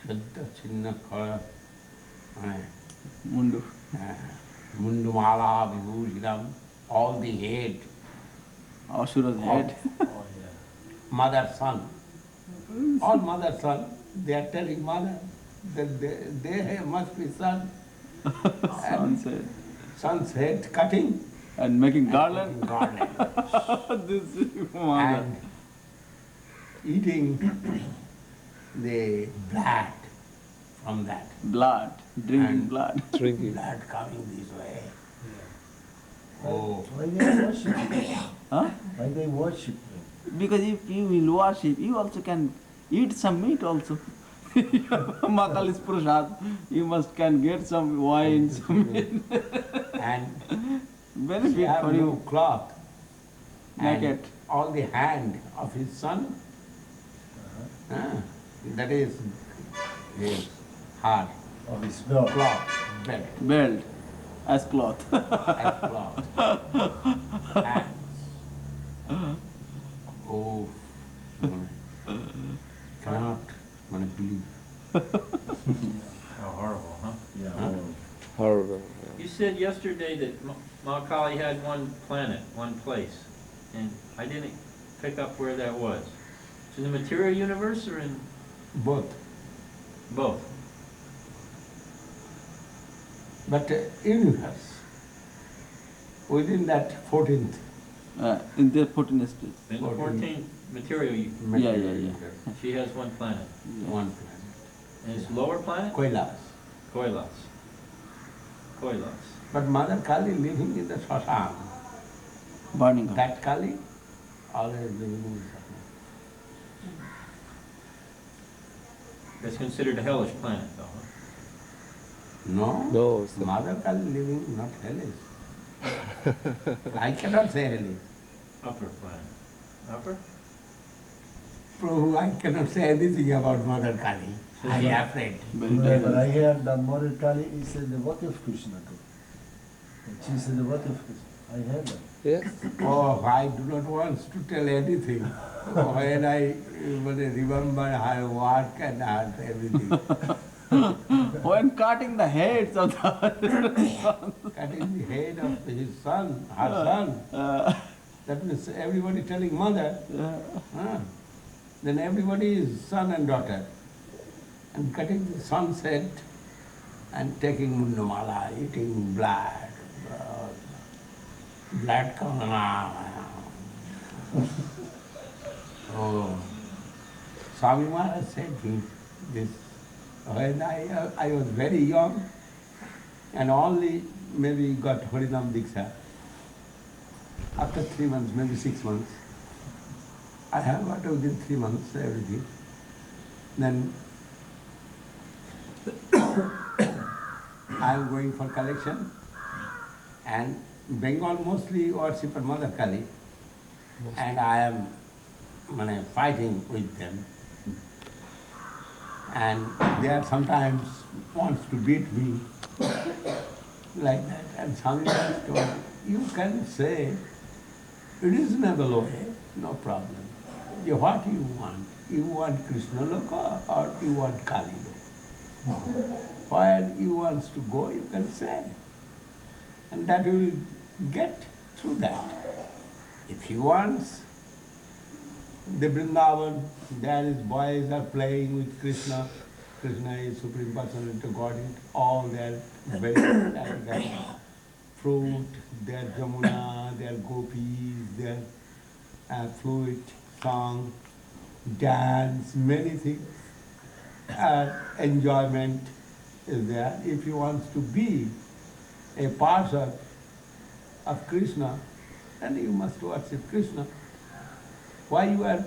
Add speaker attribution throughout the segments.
Speaker 1: Pedda chinna kala,
Speaker 2: Mundu.
Speaker 1: Mundumala vibhushitam, all the head.
Speaker 2: Asura's head.
Speaker 1: Mother, son. All mother, son. They are telling mother that they must be son.
Speaker 2: Sun's head.
Speaker 1: Son's head cutting.
Speaker 2: And making garland. This is mother.
Speaker 1: And eating the blood from that.
Speaker 2: Blood. Drinking
Speaker 1: And
Speaker 2: blood.
Speaker 3: Drinking.
Speaker 1: Blood coming this way. Oh.
Speaker 4: Why they worship?
Speaker 2: Huh?
Speaker 4: Why they worship?
Speaker 2: Because if you will worship, you also can eat some meat also. Makal is prasad. You can get some wine, some meat.
Speaker 1: And
Speaker 2: Benefit
Speaker 1: he have
Speaker 2: for
Speaker 1: new
Speaker 2: you.
Speaker 1: cloth. And
Speaker 2: Naked.
Speaker 1: all the hand of his son, that is his heart,
Speaker 4: Of his belt.
Speaker 1: cloth, belt,
Speaker 2: Belt. As cloth.
Speaker 1: as cloth, hands. Oh, cannot believe.
Speaker 5: How horrible, huh?
Speaker 4: Yeah.
Speaker 3: Horrible.
Speaker 5: You said yesterday that Kali had one planet, one place, and I didn't pick up where that was. So in the material universe or in
Speaker 1: Both.
Speaker 5: both?
Speaker 1: But universe, within that 14th
Speaker 2: In the 14th stage.
Speaker 5: In the 14th material,
Speaker 1: material
Speaker 2: yeah.
Speaker 1: universe,
Speaker 5: she has one planet.
Speaker 1: one planet,
Speaker 5: And it's lower planet?
Speaker 1: Kailas.
Speaker 5: Koilas. Koilas.
Speaker 1: But Mother Kali living in the Shashan.
Speaker 2: Burning.
Speaker 1: That Kali always living in the Shashan.
Speaker 5: That's considered a hellish planet though, huh?
Speaker 1: No,
Speaker 3: No, sir.
Speaker 1: Mother Kali living not hellish. I cannot say hellish.
Speaker 5: Upper planet. Upper?
Speaker 1: Prabhu, I cannot say anything about Mother Kali. I am afraid.
Speaker 4: But I heard that Mother Kali is a devotee of Krishna too. And she's a devotee of Krishna. I heard that.
Speaker 3: Yes.
Speaker 1: Oh, I do not want to tell anything. When I remember her work and her everything.
Speaker 2: When cutting the heads of the
Speaker 1: Cutting the head of his son, her son. That means everybody telling mother. Then everybody is son and daughter. And cutting the son's head and taking mundamala, eating blood. Blood coming out. Oh, Swami Maharaj said this when I was very young and only maybe got Harinam Diksha. After 3 months, maybe 6 months, I have got within 3 months everything. Then I am going for collection, and Bengal mostly worship Mother Kali, and I am fighting with them. And they are sometimes wants to beat me like that. And Swami Maharaj told me, you can say reasonable way, no problem. What you want? You want Krishna Loka or you want Kali Loka? Where you want to go, you can say. And that will get through that. If he wants the Vrindavan, there is boys are playing with Krishna. Krishna is Supreme Personality of Godhead. All their fruit, their Jamuna, their gopis, their flute, song, dance, many things. Enjoyment is there. If he wants to be a parshad of Krishna, then you must worship Krishna. Why you are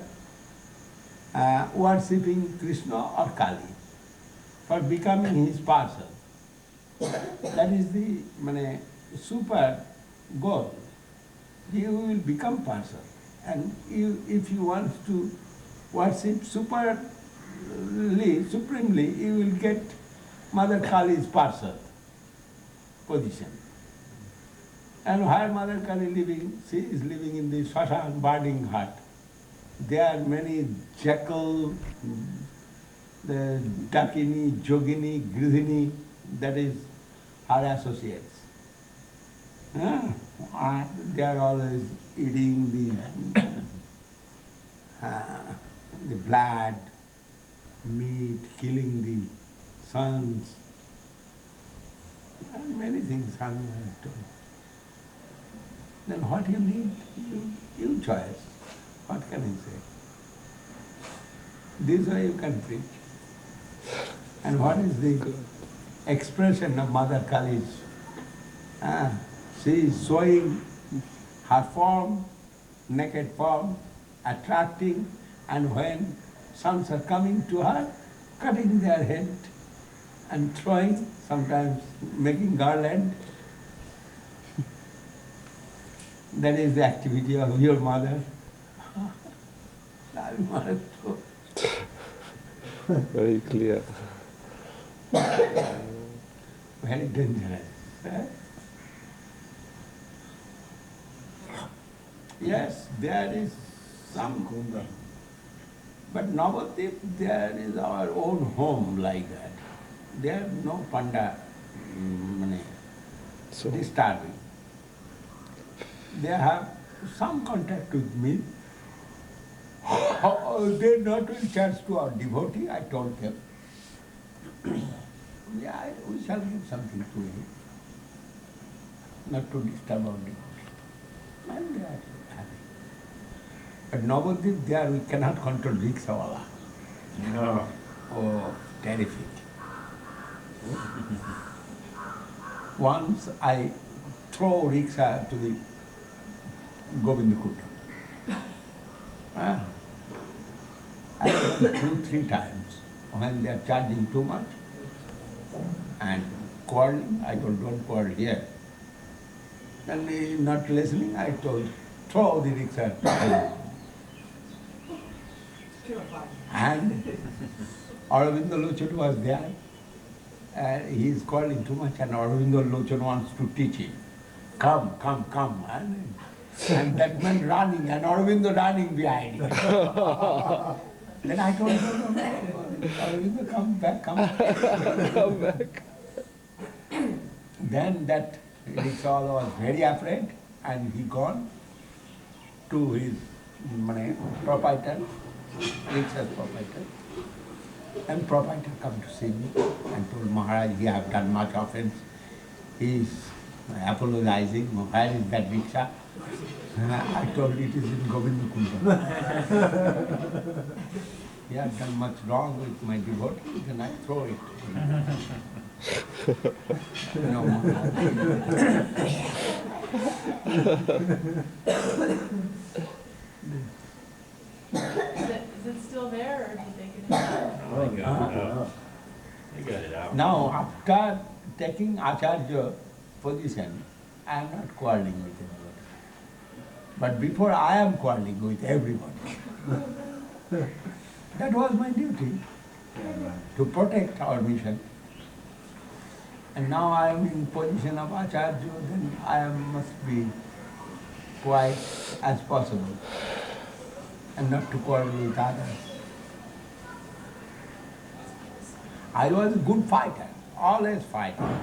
Speaker 1: worshipping Krishna or Kali? For becoming his parshad. That is the super goal. You will become parshad. And if you want to worship supremely, you will get Mother Kali's parshad position. And where Mother Kali living, she is living in the Shashan burning hut. There are many jackal the Dakini, Jogini, Gridhini, that is her associates. They are always eating the blood, meat, killing the sons, and many things Swami has told. Then what you need, you choice. What can I say? This way you can preach. And what is the expression of Mother Kali's? She is showing her form, naked form, attracting, and when sons are coming to her, cutting their head and throwing, sometimes making garland. That is the activity of your mother.
Speaker 3: Very clear.
Speaker 1: Very dangerous. Yes, there is some, but Navadip, there is our own home like that. There is no panda disturbing. They have some contact with me. They not will chance to our devotee, I told them. Yeah, we shall give something to him, not to disturb our devotee. And they are happy. But Navadip, there we cannot control rickshawala.
Speaker 5: No.
Speaker 1: Oh, terrific. Once I throw rickshaw to the Govinda Kunda. I have done 2-3 times when they are charging too much and quarreling. I told, don't quarrel here. And he not listening, I told, throw the rickshaw to him. And Aurobindo Lochan was there. He is quarreling too much, and Aurobindo Lochan wants to teach him. Come, come, come. And that man running, and Aurobindo running behind him. Then I told him, no, Aurobindo, come back, come back.
Speaker 3: Come back.
Speaker 1: Then that rickshaw was very afraid, and he gone to his proprietor, rickshaw proprietor. And proprietor come to see me and told Maharaj, he have done much offense. He is apologizing. Where is that rickshaw? I told it is in Govinda Kunda. He has done much wrong with my devotee, then I throw it. No more.
Speaker 6: Is it still there, or did they get it out?
Speaker 5: Oh, they got it out. They got it out.
Speaker 1: Now, after taking Acharya position, I am not quarreling with anybody. But before I am quarreling with everybody. That was my duty, to protect our mission. And now I am in position of Acharya, then I must be quiet as possible and not to quarrel with others. I was a good fighter, always fighting,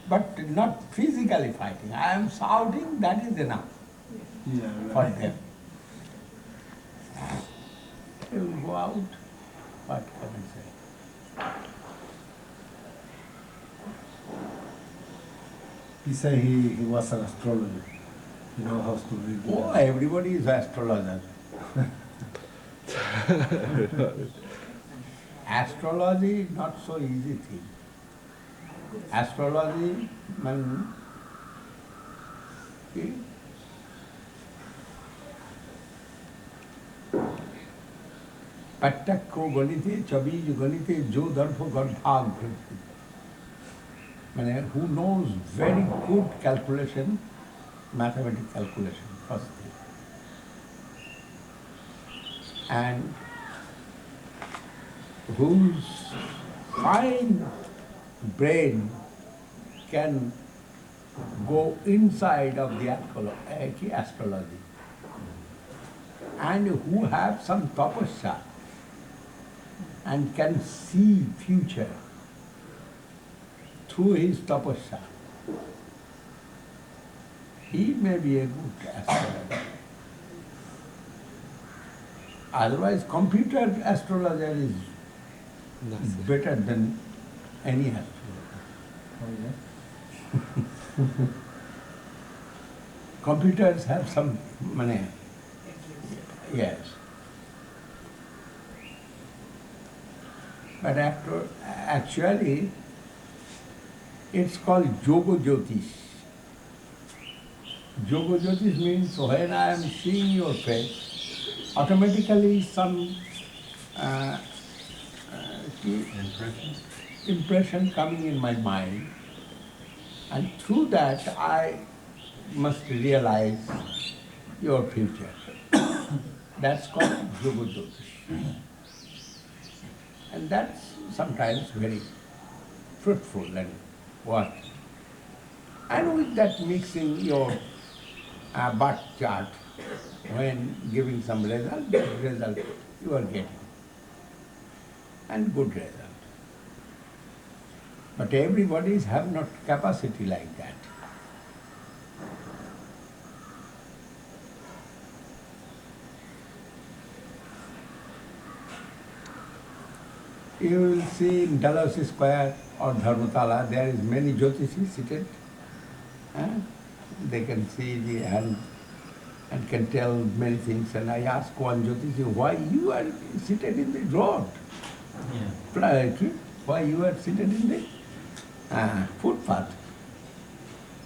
Speaker 1: but not physically fighting. I am shouting, that is enough for them. They will go out, what can I say?
Speaker 4: He said he was an astrologer. He knows how to read.
Speaker 1: Oh, everybody is astrologer. Astrology not so easy thing. Astrology, पट्टक को गणिते चबीज गणिते जो दर्भ गर्भाग मैंने who knows very good calculation, mathematical calculation first thing, and whose fine brain can go inside of the astrology, and who have some tapasya, and can see future through his tapasya, he may be a good astrologer. Otherwise, computer astrologer is better than any astrologer.
Speaker 4: Oh, yeah?
Speaker 1: Computers have some money. Yes. But actually, it's called jyotisi. Jyotisi means when I am seeing your face, automatically some impression coming in my mind, and through that I must realize your future. That's called jyotisi. And that's sometimes very fruitful and work. And with that mixing your birth chart, when giving some result, that result you are getting. And good result. But everybody have not capacity like that. You will see in Dalhousie Square or Dharmatala, there is many jyotisi seated. They can see the hand and can tell many things. And I ask one jyotisi, why you are seated in the road? Why you are seated in the footpath?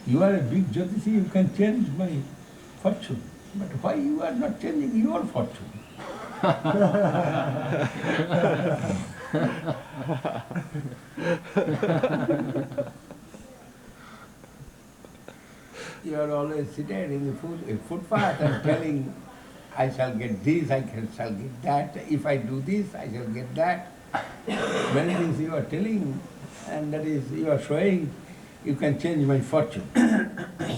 Speaker 1: You are a big jyotisi, you can change my fortune. But why you are not changing your fortune? You are always seated in the footpath and telling, I shall get this, shall get that, if I do this, I shall get that. Many things you are telling, and that is, you are showing, you can change my fortune.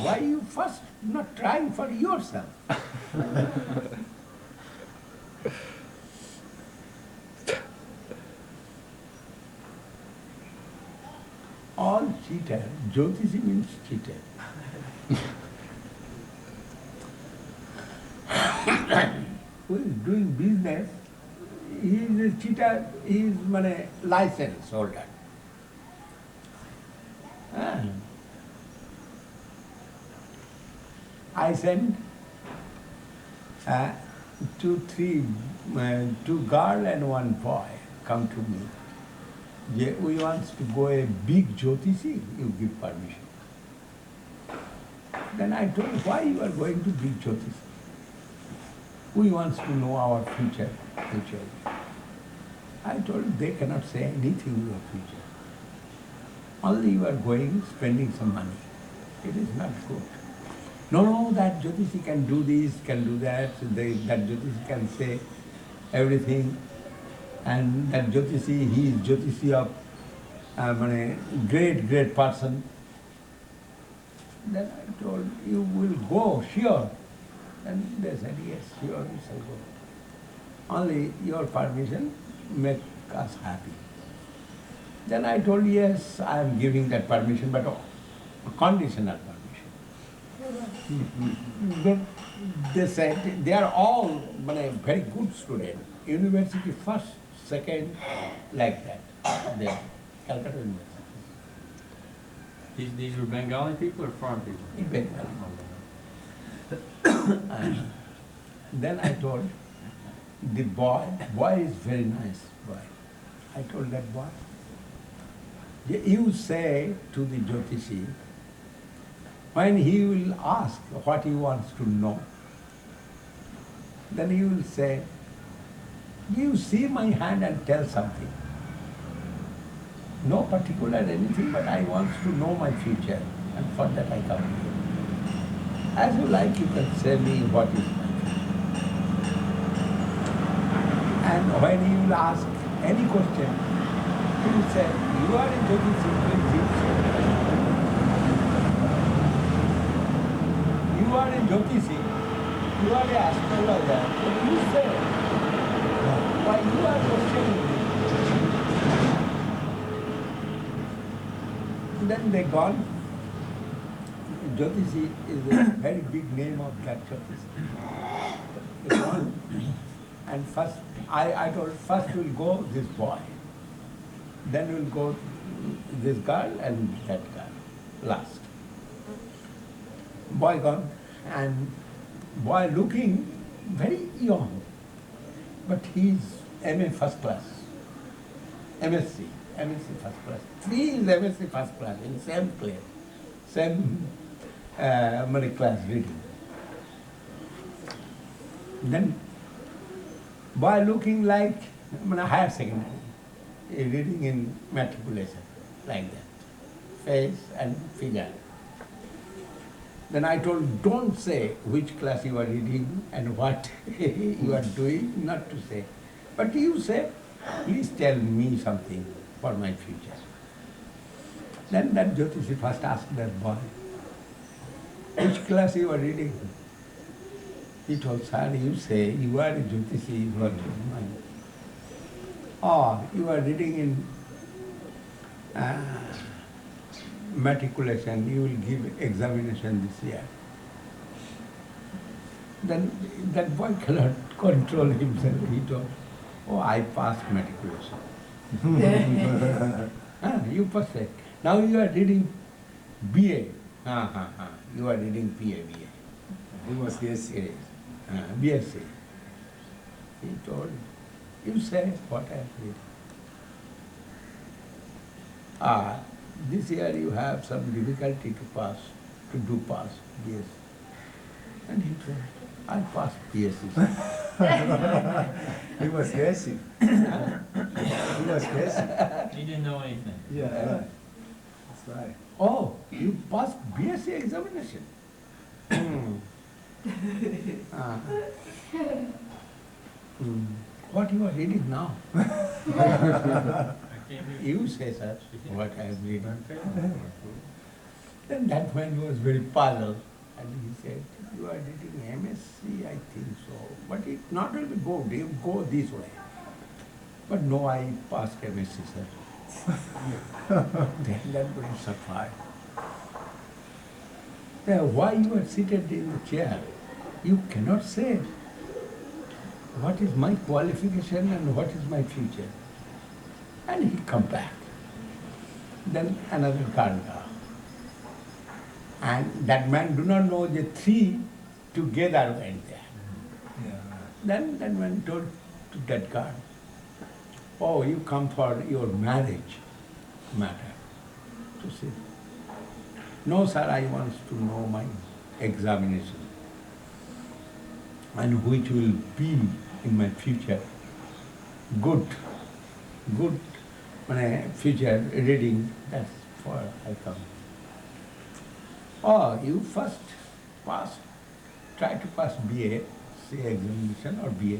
Speaker 1: Why you first not trying for yourself? All cheater, jyotisi means cheater. Who is doing business, he is a cheater, he is a license holder. I sent two girl and one boy come to me. We want to go a big jyotisi, you give permission. Then I told, why you are going to big jyotisi? We want to know our future. I told, they cannot say anything in your future. Only you are going, spending some money. It is not good. No, that jyotisi can do this, can do that. That jyotisi can say everything. And that jyotisi, he is jyotisi of great person. Then I told, you will go, sure. And they said, yes, sure, we shall go. Only your permission make us happy. Then I told, yes, I am giving that permission, but a conditional permission. Then they said, they are all very good students. University first, second, like that. They are Calcutta University.
Speaker 5: These were Bengali people or foreign people?
Speaker 1: Bengali. Then I told the boy is very nice boy. I told that boy, you say to the jyotisi, when he will ask what he wants to know, then he will say, you see my hand and tell something. No particular anything, but I want to know my future, and for that I come here. As you like, you can say me what is my future. And when he will ask any question, he will say, you are a jyotisi, you are a jyotisi, you are an astrologer, what do you say? Why you are questioning me? then they gone. Jyotisi is a very big name of that jyotisi. They gone. And first, I told, first we'll go this boy. Then we'll go this girl and that girl, last. Boy gone, and boy looking very young, but he's MA first class, MSc first class. Three is MSc first class in same place, same money class reading. Then boy looking like higher secondary, reading in matriculation, like that, face and figure. Then I told, don't say which class you are reading and what you are doing, not to say. But you say, please tell me something for my future. Then that Jyotisi first asked that boy, which class you are reading? He told, sir, you say, you are a Jyotisi, what is mine? Oh, you are reading in matriculation, you will give examination this year. Then that boy cannot control himself. He told, oh, I passed matriculation. You passed it. Now you are reading BA. You are reading BA.
Speaker 4: He was guessing.
Speaker 1: BSc. He told, you say what I am reading. This year you have some difficulty to pass BSc. And he told, I passed BSc.
Speaker 4: He was guessing. He was guessing.
Speaker 5: He didn't know anything.
Speaker 4: Yeah, right. That's right.
Speaker 1: Oh, you passed BSc examination. What you are reading now?
Speaker 5: I can't read.
Speaker 1: You say, sir, what I am reading. Then that man was very puzzled, and he said, you are reading MSc, I think so. But it not only go this way. But no, I passed MSc, sir. Then that was surprised. Why you are seated in the chair? You cannot say what is my qualification and what is my future. And he come back. Then another Karnika. And that man do not know the three together went there.
Speaker 4: Yeah.
Speaker 1: Then that man told to that guard, oh, you come for your marriage matter to see. No, sir, I want to know my examination and which will be in my future good future reading, that's for I come. Oh, you first try to pass BA, say examination or BA,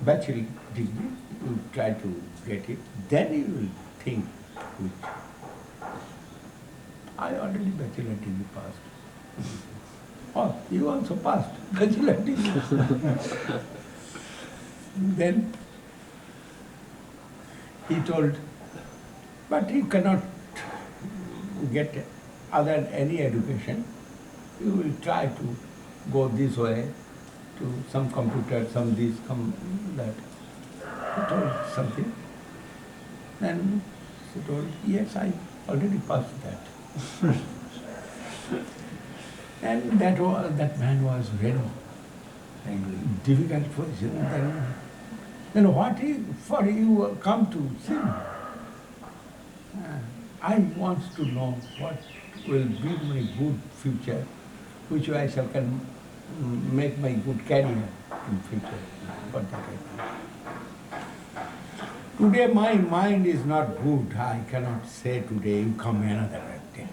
Speaker 1: bachelor degree, you try to get it, then you will think which. I already bachelor degree passed. Oh, you also passed bachelor degree. Then he told, but you cannot get any education. You will try to go this way, to some computer, some this, some that. He told something. Then she told, yes, I already passed that. And that man was very difficult position. Then what for you come to see me? I want to know what will be my good future, which way I can make my good career in future. For that today my mind is not good. I cannot say today you come another day.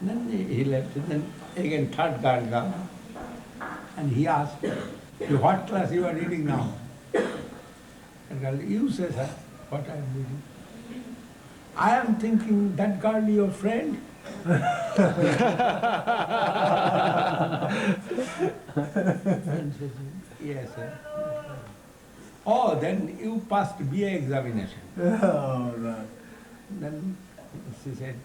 Speaker 1: Then he left. Then again third guard came, and he asked, what class you are reading now? And girl, you say, sir, what I am reading. I am thinking that girl your friend. And says, yes, sir. Oh, then you passed BA examination.
Speaker 4: Oh, right.
Speaker 1: Then she said,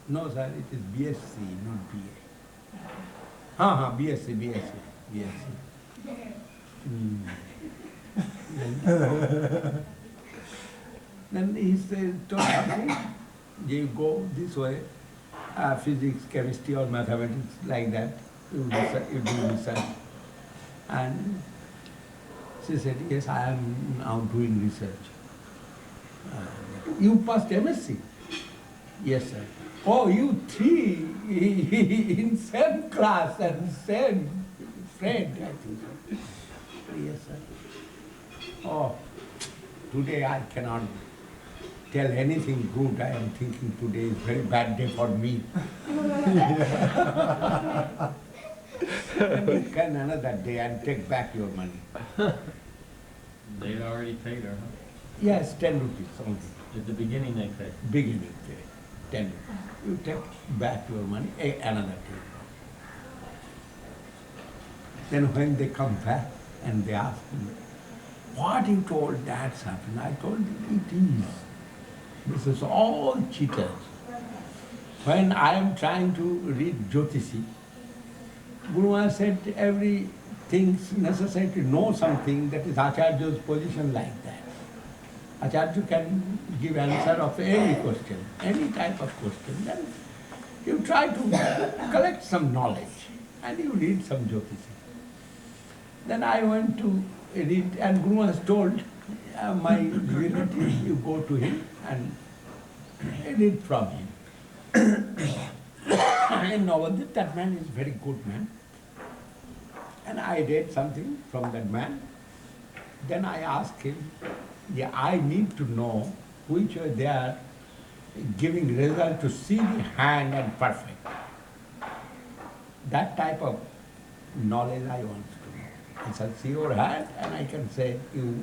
Speaker 1: no sir, it is BSc, not BA. BSc, BSc, BSc. Then he said, told her, you go this way, physics, chemistry or mathematics like that, you do research. And she said, yes, I am now doing research. You passed MSc? Yes, sir. Oh, you three in same class and same friend, I think so. Yes, sir. Oh, today I cannot tell anything good. I am thinking today is very bad day for me. And you can another day and take back your money.
Speaker 5: They'd already paid her, huh?
Speaker 1: Yes, 10 rupees only.
Speaker 5: At the beginning they paid.
Speaker 1: Beginning day, 10 rupees. You take back your money, another day. Then when they come back and they ask me, what you told that's happened? I told them it is. This is all cheaters. When I am trying to read jyotisi, Guru Maharaj said everything necessary to know something, that is Acharya's position like that. Acharya can give answer of any question, any type of question. Then you try to collect some knowledge and you read some jyotisi. Then I went to read, and Guru has told my relative, you go to him and read from him. In Navadvip, that man is very good man. And I read something from that man. Then I asked him, yeah, I need to know which way they are giving result to see the hand and perfect. That type of knowledge I want to know. I shall see your hand and I can say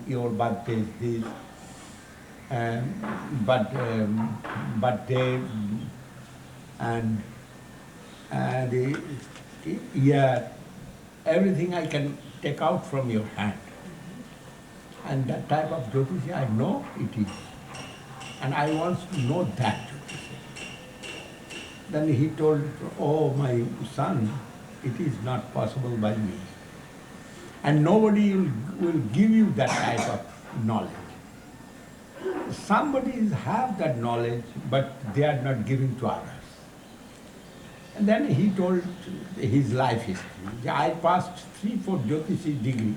Speaker 1: your birthday is this, birthday and the year, everything I can take out from your hand. And that type of jyotisi I know it is. And I want to know that jyotisi. Then he told, oh my son, it is not possible by me. And nobody will give you that type of knowledge. Somebody have that knowledge, but they are not giving to others. And then he told his life history. I passed 3-4 jyotisi degrees,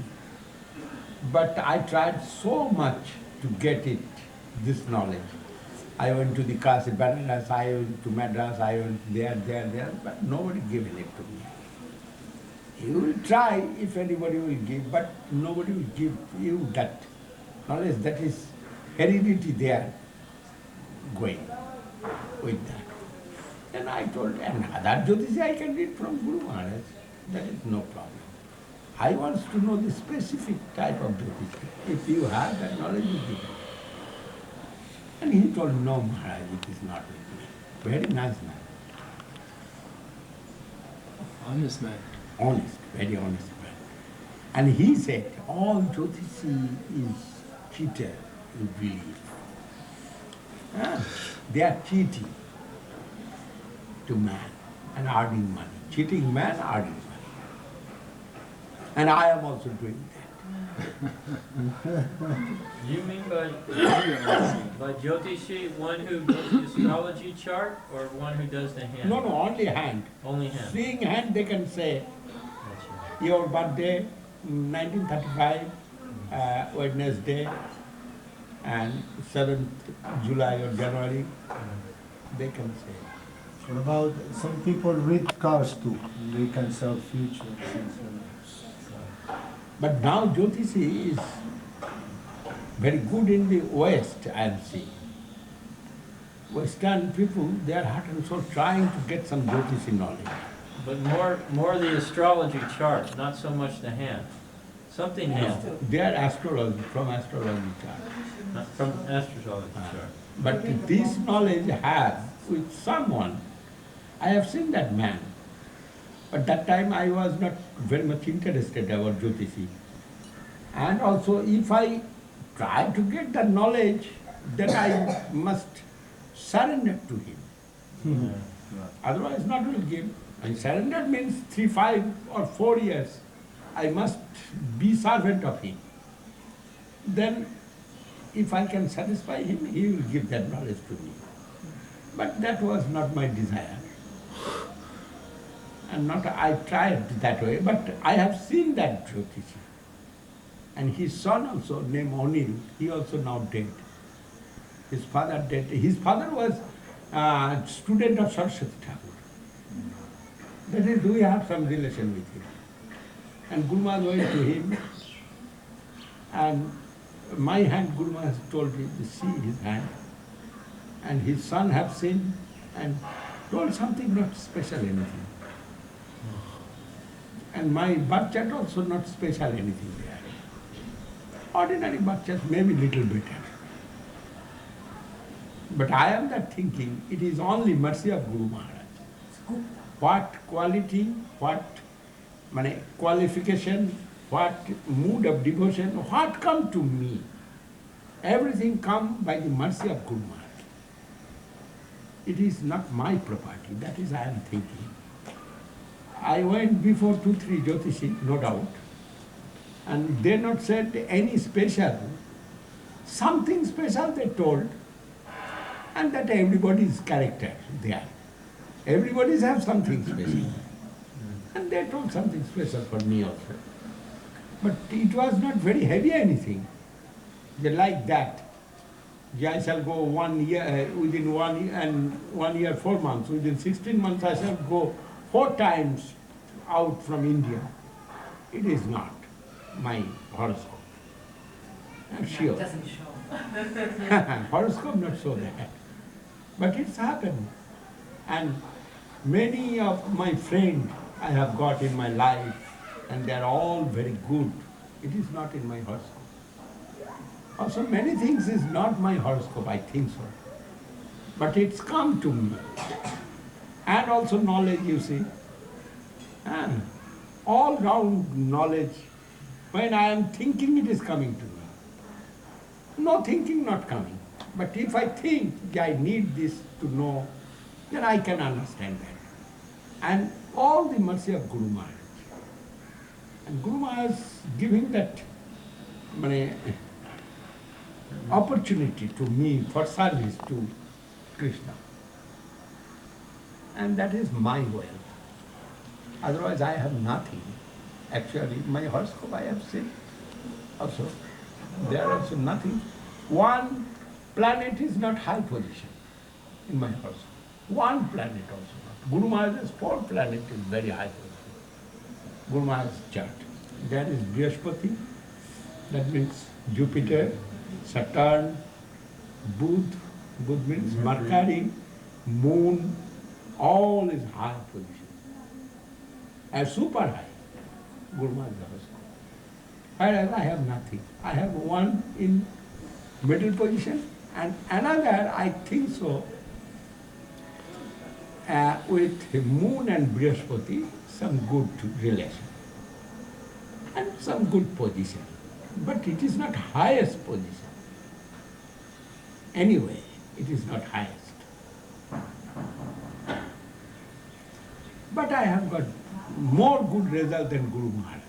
Speaker 1: but I tried so much to get this knowledge. I went to the Kasi Banaras, I went to Madras, I went there, but nobody given it to me. You will try if anybody will give, but nobody will give you that knowledge. That is heredity they are going with that. And I told, and other jyotisi I can read from Guru Maharaj. That is no problem. I want to know the specific type of jyotisi. If you have that knowledge, you give it. And he told, no Maharaj, it is not with me. Very nice man.
Speaker 3: Honest man.
Speaker 1: Honest, very honest man. And he said, all jyotisi is cheater, you believe. They are cheating to man and earning money. Cheating man, earning money. And I am also doing that.
Speaker 5: You mean by jyotisi, one who does the astrology chart or one who does the hand?
Speaker 1: No, only hand.
Speaker 5: Only hand.
Speaker 1: Seeing hand, they can say,
Speaker 5: Gotcha.
Speaker 1: your birthday, 1935, Wednesday, and 7th July or January, they can say.
Speaker 4: What about some people read cars too? They can sell futures.
Speaker 1: But now jyotisi is very good in the West, I am seeing. Western people, they are heart and soul trying to get some jyotisi knowledge.
Speaker 5: But more the astrology chart, not so much the hand. Something hand,
Speaker 1: They are astrology, from astrology chart.
Speaker 5: not from astrology chart.
Speaker 1: But this knowledge have with someone. I have seen that man. But that time I was not very much interested about jyotisi. And also if I try to get the knowledge, then I must surrendered to him. Otherwise not will give. And surrendered means 3, 5 or 4 years. I must be servant of him. Then if I can satisfy him, he will give that knowledge to me. But that was not my desire. And not I tried that way, but I have seen that jyotisi. And his son also, named Anil, he also now dead. His father dead. His father was a student of Saraswati Thakur. That is, we have some relation with him. And Guru Maharaj went to him, and my hand, Guru Maharaj told me to see his hand. And his son have seen and told something not special anything. And my birth chart also not special anything there. Ordinary birth chart, maybe little better. But I am that thinking, it is only mercy of Guru Maharaj. What quality, what qualification, what mood of devotion, what come to me, everything come by the mercy of Guru Maharaj. It is not my property, that is I am thinking. I went before 2, 3 jyotisi, no doubt, and they not said any special. Something special they told, and that everybody's character there. Everybody's have something special. And they told something special for me also. But it was not very heavy anything. They like that. I shall go 1 year, within 1 year and 1 year, 4 months, within 16 months I shall go 4 times out from India. It is not my horoscope. I'm sure.
Speaker 6: It doesn't show.
Speaker 1: Horoscope not so that. But it's happened. And many of my friends I have got in my life, and they are all very good. It is not in my horoscope. Also many things is not my horoscope, I think so. But it's come to me. And also knowledge, you see. And all round knowledge. When I am thinking, it is coming to me. No thinking, not coming. But if I think I need this to know, then I can understand that. And all the mercy of Guru Maharaj. And Guru Maharaj giving that opportunity to me for service to Krishna. And that is my wealth. Otherwise I have nothing. Actually, my horoscope I have seen also. There also nothing. One planet is not high position in my horoscope. One planet also not. Guru Maharaj's 4 planet is very high position. Guru Maharaj's chart. There is Brihaspati, that means Jupiter, Saturn, Buddha means Mercury, Moon, all is high position. And super high, Guru Maharaj horoscope. Whereas I have nothing. I have one in middle position and another, I think so, with Moon and Brihaspati, some good relation and some good position. But it is not highest position. Anyway, it is not highest. But I have got more good result than Guru Maharaj.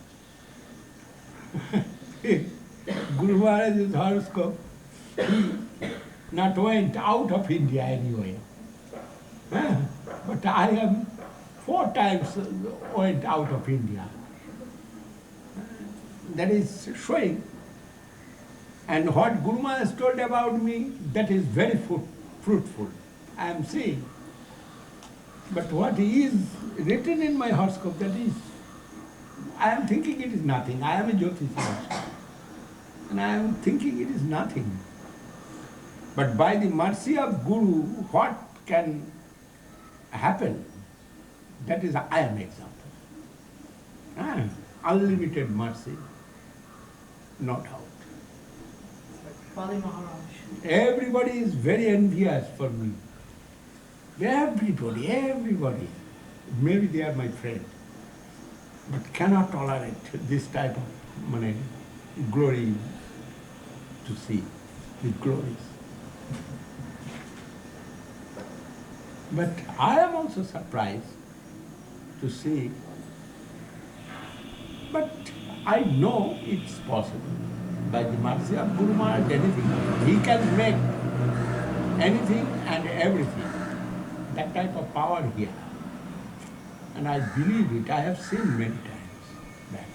Speaker 1: Guru Maharaj's horoscope, he not went out of India anyway. But I am 4 times went out of India. That is showing. And what Guru Maharaj told about me, that is very fruitful. I am seeing. But what is written in my horoscope, that is, I am thinking it is nothing. I am a jyotisi also. And I am thinking it is nothing. But by the mercy of Guru, what can happen? That is, I am example. Unlimited mercy, no doubt.
Speaker 6: Bali Maharaj.
Speaker 1: Everybody is very envious for me. Everybody. Maybe they are my friend, but cannot tolerate this type of glory to see, with glories. But I am also surprised to see, but I know it's possible. By the mercy of Guru Maharaj, anything. He can make anything and everything. That type of power he has. And I believe it, I have seen many times that.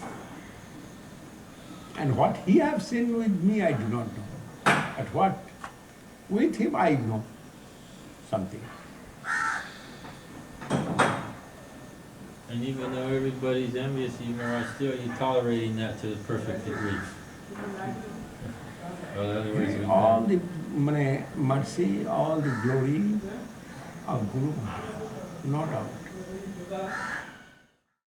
Speaker 1: And what he has seen with me, I do not know. But what with him, I know something.
Speaker 5: And even though everybody's envious of you, Maharaj, still you're tolerating that to the perfect degree. Well, otherwise,
Speaker 1: All the mercy, all the glory of Guru Maharaj, no doubt.